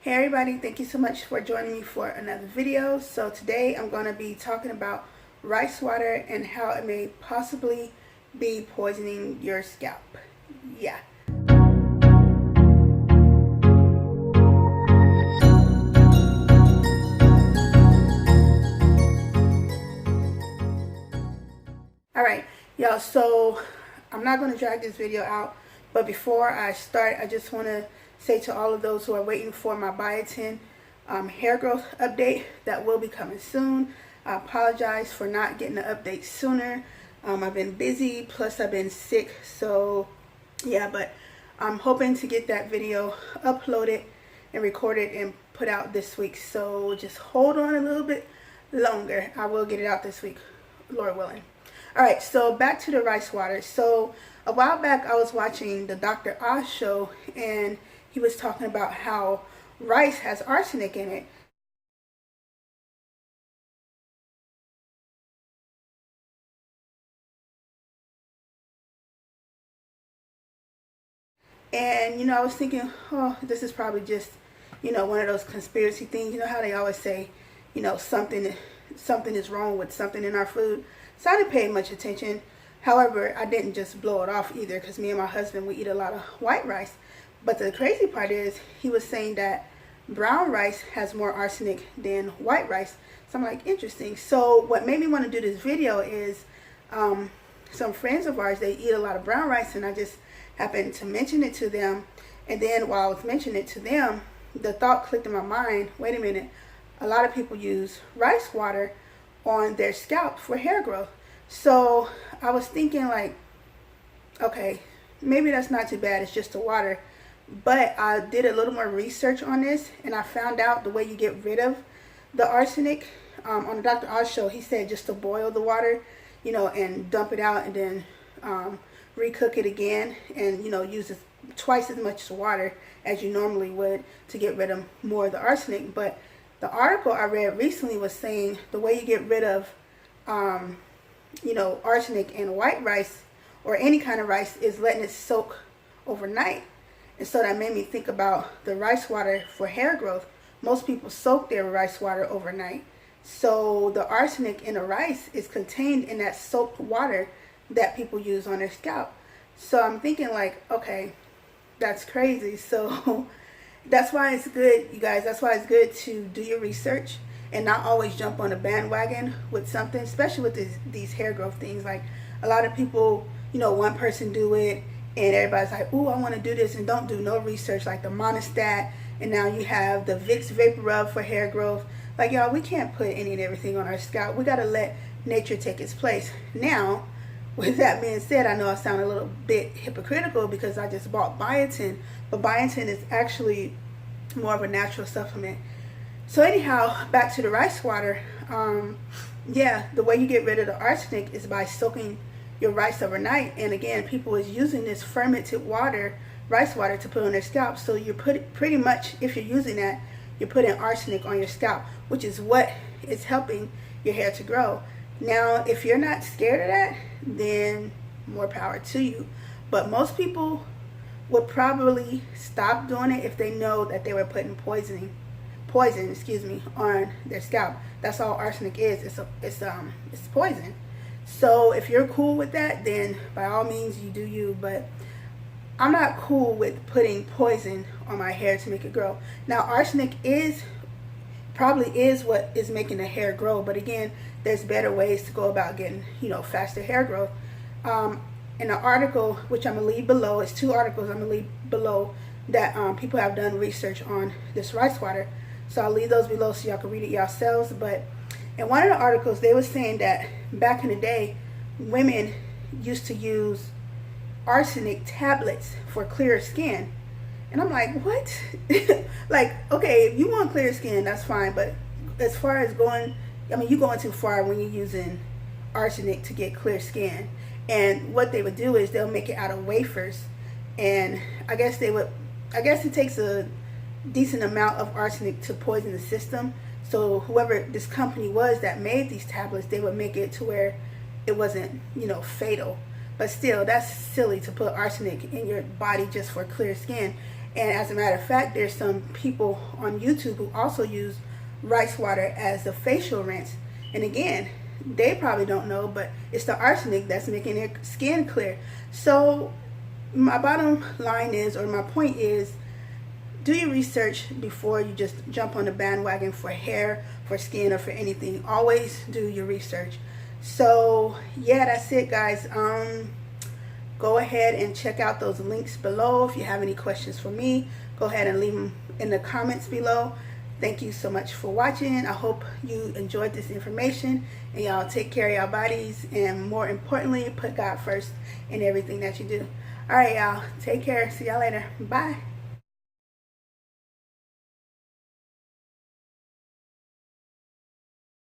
Hey everybody, thank you so much for joining me for another video. So today I'm going to be talking about rice water and how it may possibly be poisoning your scalp. Yeah. Alright, y'all, so I'm not going to drag this video out, but before I start, I just want to say to all of those who are waiting for my biotin hair growth update that will be coming soon. I apologize for not getting the update sooner. I've been busy, plus I've been sick, so yeah, but I'm hoping to get that video uploaded and recorded and put out this week, so just hold on a little bit longer. I will get it out this week, Lord willing. Alright, so back to the rice water. So a while back I was watching the Dr. Oz show, and he was talking about how rice has arsenic in it. And, I was thinking, oh, this is probably just, one of those conspiracy things. You know how they always say, something is wrong with something in our food. So I didn't pay much attention. However, I didn't just blow it off either, because me and my husband, we eat a lot of white rice. But the crazy part is, he was saying that brown rice has more arsenic than white rice. So I'm like, interesting. So what made me want to do this video is some friends of ours, they eat a lot of brown rice, and I just happened to mention it to them. And then while I was mentioning it to them, the thought clicked in my mind, wait a minute, a lot of people use rice water on their scalp for hair growth. So I was thinking, like, okay, maybe that's not too bad, it's just the water. But I did a little more research on this, and I found out the way you get rid of the arsenic. On the Dr. Oz show, he said just to boil the water, and dump it out, and then recook it again, and use twice as much water as you normally would to get rid of more of the arsenic. But the article I read recently was saying the way you get rid of arsenic in white rice or any kind of rice is letting it soak overnight. And so that made me think about the rice water for hair growth. Most people soak their rice water overnight. So the arsenic in the rice is contained in that soaked water that people use on their scalp. So I'm thinking, like, okay, that's crazy. So that's why it's good, you guys, that's why it's good to do your research and not always jump on a bandwagon with something, especially with these hair growth things. Like, a lot of people, one person do it, and everybody's like, ooh, I want to do this, and don't do no research, like the monostat, and now you have the Vicks Vapor Rub for hair growth. Like, y'all, we can't put any and everything on our scalp. We got to let nature take its place. Now, with that being said, I know I sound a little bit hypocritical because I just bought biotin, but biotin is actually more of a natural supplement. So anyhow, back to the rice water. Yeah, the way you get rid of the arsenic is by soaking your rice overnight. And again, people is using this fermented water, rice water, to put on their scalp. So you're pretty much, if you're using that, you're putting arsenic on your scalp, which is what is helping your hair to grow. Now, if you're not scared of that, then more power to you. But most people would probably stop doing it if they know that they were putting poison, on their scalp. That's all arsenic is. It's poison. So if you're cool with that, then by all means you do you. But I'm not cool with putting poison on my hair to make it grow. Now, arsenic probably is what is making the hair grow, but again, there's better ways to go about getting faster hair growth. In an article, which I'm gonna leave below, it's 2 articles I'm gonna leave below that people have done research on this rice water. So I'll leave those below so y'all can read it yourselves. But in one of the articles, they were saying that back in the day, women used to use arsenic tablets for clear skin. And I'm like, what? Like, okay, if you want clear skin, that's fine. But as far as you're going too far when you're using arsenic to get clear skin. And what they would do is they'll make it out of wafers. And I guess it takes a decent amount of arsenic to poison the system. So whoever this company was that made these tablets, they would make it to where it wasn't, fatal. But still, that's silly to put arsenic in your body just for clear skin. And as a matter of fact, there's some people on YouTube who also use rice water as a facial rinse. And again, they probably don't know, but it's the arsenic that's making their skin clear. So my bottom line is, or my point is, do your research before you just jump on the bandwagon for hair, for skin, or for anything. Always do your research. So yeah, that's it, guys. Go ahead and check out those links below. If you have any questions for me, go ahead and leave them in the comments below. Thank you so much for watching. I hope you enjoyed this information, and y'all take care of y'all bodies, and more importantly, put God first in everything that you do. All right, y'all, take care. See y'all later. Bye.